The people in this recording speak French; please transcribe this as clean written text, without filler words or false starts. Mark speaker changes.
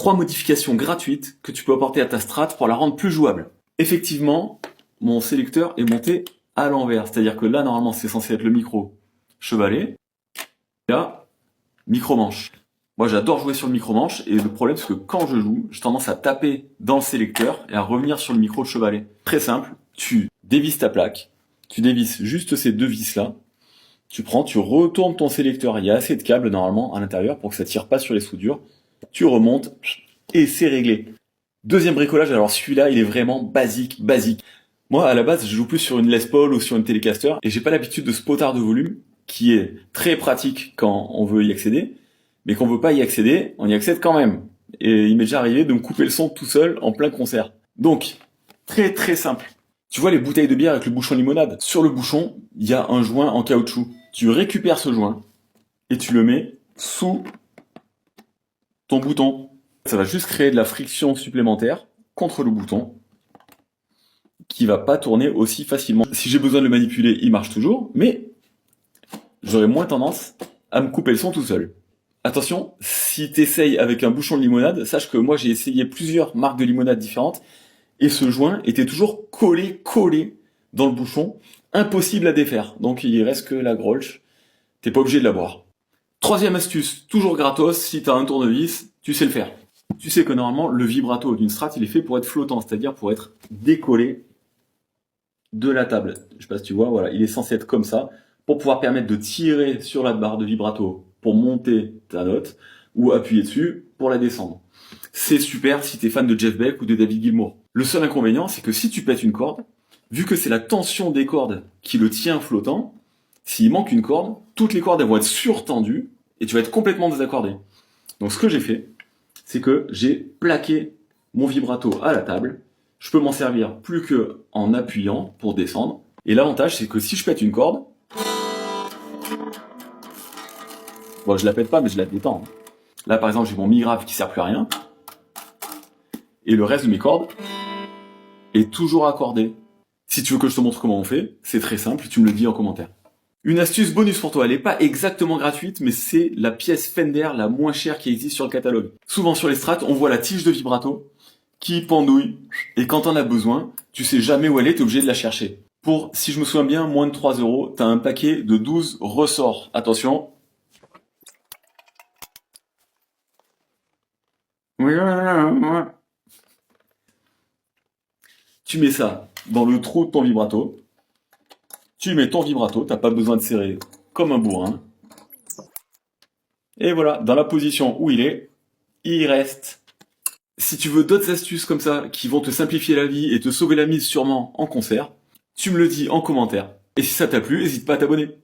Speaker 1: 3 modifications gratuites que tu peux apporter à ta strat pour la rendre plus jouable. Effectivement, mon sélecteur est monté à l'envers. C'est-à-dire que là, normalement, c'est censé être le micro chevalet. Et là, micro-manche. Moi, j'adore jouer sur le micro-manche, et le problème, c'est que quand je joue, j'ai tendance à taper dans le sélecteur et à revenir sur le micro chevalet. Très simple, tu dévisses ta plaque, tu dévisses juste ces deux vis-là, tu prends, tu retournes ton sélecteur, il y a assez de câbles normalement à l'intérieur pour que ça tire pas sur les soudures, tu remontes, et c'est réglé. Deuxième bricolage, alors celui-là, il est vraiment basique. Moi, à la base, je joue plus sur une Les Paul ou sur une Telecaster, et j'ai pas l'habitude de ce potard de volume, qui est très pratique quand on veut y accéder, mais qu'on veut pas y accéder, on y accède quand même. Et il m'est déjà arrivé de me couper le son tout seul en plein concert. Donc, très simple. Tu vois les bouteilles de bière avec le bouchon limonade? Sur le bouchon, il y a un joint en caoutchouc. Tu récupères ce joint et tu le mets sous ton bouton. Ça va juste créer de la friction supplémentaire contre le bouton qui va pas tourner aussi facilement. Si j'ai besoin de le manipuler, il marche toujours, mais j'aurai moins tendance à me couper le son tout seul. Attention, si t'essayes avec un bouchon de limonade, sache que moi j'ai essayé plusieurs marques de limonade différentes et ce joint était toujours collé dans le bouchon, impossible à défaire. Donc il reste que la grolsch, t'es pas obligé de la boire. Troisième astuce, toujours gratos, si t'as un tournevis, tu sais le faire. Tu sais que normalement le vibrato d'une Strat il est fait pour être flottant, c'est-à-dire pour être décollé de la table. Je sais pas si tu vois, voilà, il est censé être comme ça pour pouvoir permettre de tirer sur la barre de vibrato pour monter ta note, ou appuyer dessus pour la descendre. C'est super si t'es fan de Jeff Beck ou de David Gilmour. Le seul inconvénient, c'est que si tu pètes une corde, vu que c'est la tension des cordes qui le tient flottant, s'il manque une corde, toutes les cordes elles vont être surtendues et tu vas être complètement désaccordé. Donc ce que j'ai fait, c'est que j'ai plaqué mon vibrato à la table. Je peux m'en servir plus que en appuyant pour descendre. Et l'avantage, c'est que si je pète une corde, bon, je la pète pas, mais je la détends. Là, par exemple, j'ai mon mi grave qui sert plus à rien. Et le reste de mes cordes est toujours accordé. Si tu veux que je te montre comment on fait, c'est très simple, tu me le dis en commentaire. Une astuce bonus pour toi, elle est pas exactement gratuite, mais c'est la pièce Fender la moins chère qui existe sur le catalogue. Souvent sur les strats, on voit la tige de vibrato qui pendouille. Et quand t'en as besoin, tu sais jamais où elle est, t'es obligé de la chercher. Pour, si je me souviens bien, moins de 3 €, t'as un paquet de 12 ressorts. Attention. Tu mets ça dans le trou de ton vibrato. Tu mets ton vibrato, t'as pas besoin de serrer comme un bourrin. Et voilà, dans la position où il reste. Si tu veux d'autres astuces comme ça, qui vont te simplifier la vie et te sauver la mise sûrement en concert, tu me le dis en commentaire. Et si ça t'a plu, n'hésite pas à t'abonner.